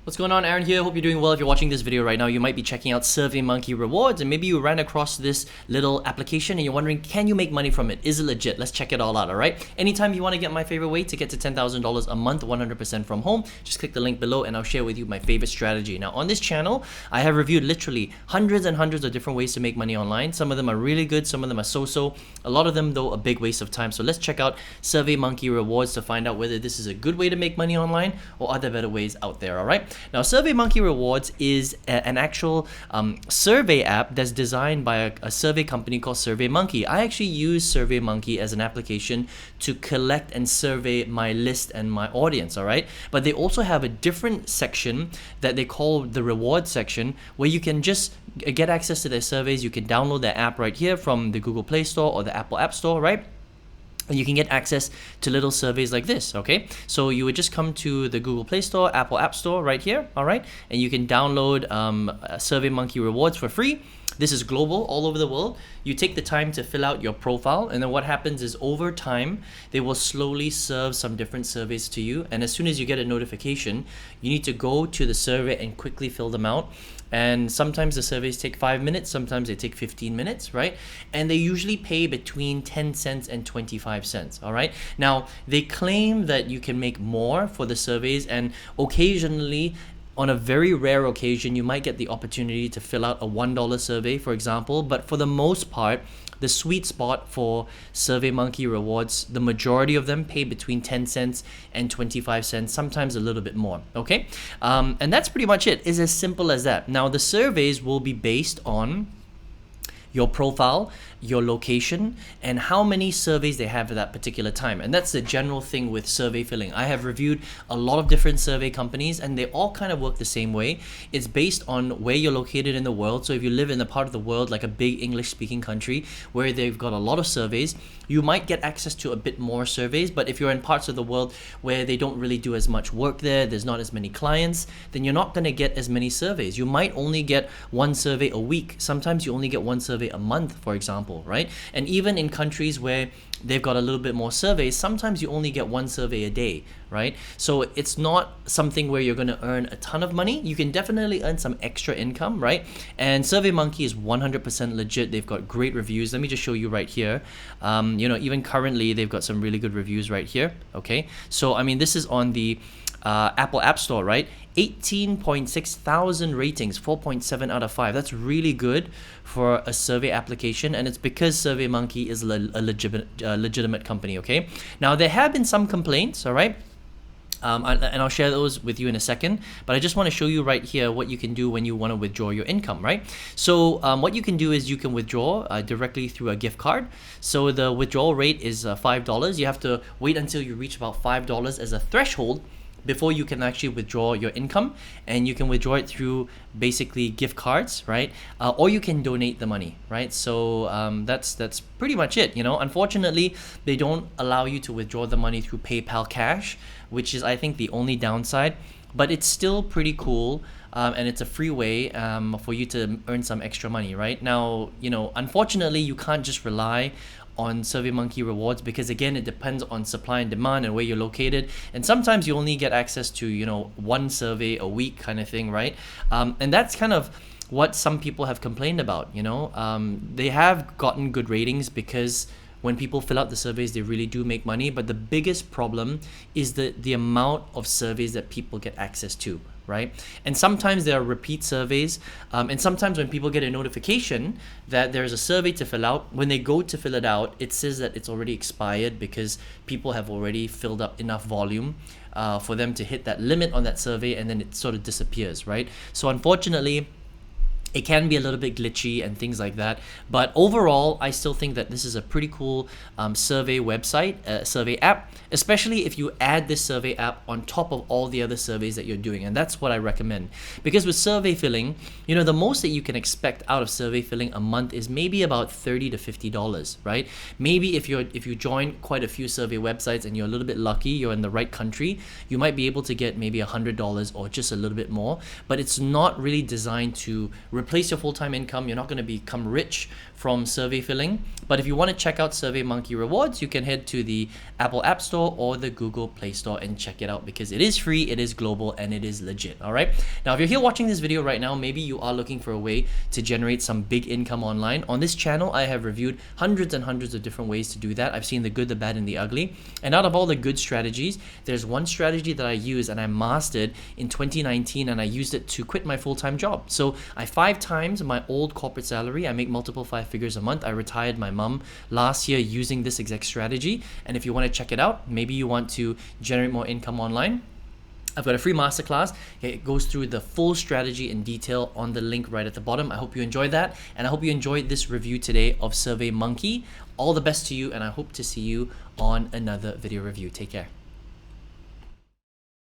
What's going on, Aaron here. Hope you're doing well. If you're watching this video right now, you might be checking out SurveyMonkey rewards, and maybe you ran across this little application and you're wondering, can you make money from it? Is it legit? Let's check it all out, all right? Anytime you want to get my favorite way to get to $10,000 a month, 100% from home, just click the link below and I'll share with you my favorite strategy. Now, on this channel, I have reviewed literally hundreds and hundreds of different ways to make money online. Some of them are really good, some of them are so-so. A lot of them, though, a big waste of time. So let's check out SurveyMonkey rewards to find out whether this is a good way to make money online or are there better ways out there, all right? Now, SurveyMonkey Rewards is an actual survey app that's designed by a survey company called SurveyMonkey. I actually use SurveyMonkey as an application to collect and survey my list and my audience, all right? But they also have a different section that they call the reward section, where you can just get access to their surveys. You can download their app right here from the Google Play Store or the Apple App Store, right? And you can get access to little surveys like this, okay? So you would just come to the Google Play Store, Apple App Store right here, all right? And you can download SurveyMonkey rewards for free. This is global, all over the world. You take the time to fill out your profile, and then what happens is over time, they will slowly serve some different surveys to you. And as soon as you get a notification, you need to go to the survey and quickly fill them out. And sometimes the surveys take 5 minutes, sometimes they take 15 minutes, right? And they usually pay between 10 cents and 25 cents, all right? Now, they claim that you can make more for the surveys, and occasionally, on a very rare occasion, you might get the opportunity to fill out a $1 survey, for example. But for the most part, the sweet spot for SurveyMonkey rewards, the majority of them pay between 10 cents and 25 cents, sometimes a little bit more, okay? And that's pretty much it. It's as simple as that. Now, the surveys will be based on your profile, your location, and how many surveys they have at that particular time. And that's the general thing with survey filling. I have reviewed a lot of different survey companies and they all kind of work the same way. It's based on where you're located in the world. So if you live in a part of the world like a big English speaking country where they've got a lot of surveys, you might get access to a bit more surveys. But if you're in parts of the world where they don't really do as much work there's not as many clients, then you're not going to get as many surveys. You might only get one survey a week. Sometimes you only get one survey a month, for example, right? And even in countries where they've got a little bit more surveys, sometimes you only get one survey a day, right? So it's not something where you're going to earn a ton of money. You can definitely earn some extra income, right? And SurveyMonkey is 100% legit. They've got great reviews. Let me just show you right here. Even currently, they've got some really good reviews right here, okay? So, I mean, this is on the Apple App Store, right? 18.6 thousand ratings, 4.7 out of 5. That's really good for a survey application, and it's because SurveyMonkey is a legitimate company, okay? Now, there have been some complaints, all right? And I'll share those with you in a second, but I just want to show you right here what you can do when you want to withdraw your income, right? So what you can do is you can withdraw directly through a gift card. So the withdrawal rate is $5. You have to wait until you reach about $5 as a threshold before you can actually withdraw your income, and you can withdraw it through basically gift cards, right? Or you can donate the money, right? So that's pretty much it. Unfortunately, they don't allow you to withdraw the money through PayPal Cash, which is, I think, the only downside, but it's still pretty cool. And it's a free way for you to earn some extra money, right? Now, unfortunately, you can't just rely on SurveyMonkey rewards because, again, it depends on supply and demand and where you're located. And sometimes you only get access to, one survey a week kind of thing, right? And that's kind of what some people have complained about, They have gotten good ratings because when people fill out the surveys, they really do make money. But the biggest problem is the amount of surveys that people get access to, right? And sometimes there are repeat surveys. And sometimes when people get a notification that there's a survey to fill out, when they go to fill it out, it says that it's already expired because people have already filled up enough volume for them to hit that limit on that survey, and then it sort of disappears, right? So unfortunately, it can be a little bit glitchy and things like that. But overall, I still think that this is a pretty cool survey website, survey app, especially if you add this survey app on top of all the other surveys that you're doing. And that's what I recommend. Because with survey filling, the most that you can expect out of survey filling a month is maybe about $30 to $50, right? Maybe if you join quite a few survey websites and you're a little bit lucky, you're in the right country, you might be able to get maybe $100 or just a little bit more. But it's not really designed to replace your full-time income. You're not going to become rich from survey filling. But if you want to check out SurveyMonkey rewards, you can head to the Apple App Store or the Google Play Store and check it out, because it is free, it is global, and it is legit. All right. Now, if you're here watching this video right now, maybe you are looking for a way to generate some big income online. On this channel, I have reviewed hundreds and hundreds of different ways to do that. I've seen the good, the bad, and the ugly. And out of all the good strategies, there's one strategy that I use and I mastered in 2019, and I used it to quit my full-time job. So I 5 times my old corporate salary. I make multiple 5 figures a month. I retired my mom last year using this exact strategy. And if you want to check it out, maybe you want to generate more income online, I've got a free masterclass. It goes through the full strategy in detail on the link right at the bottom. I hope you enjoyed that, and I hope you enjoyed this review today of SurveyMonkey. All the best to you, and I hope to see you on another video review. Take care.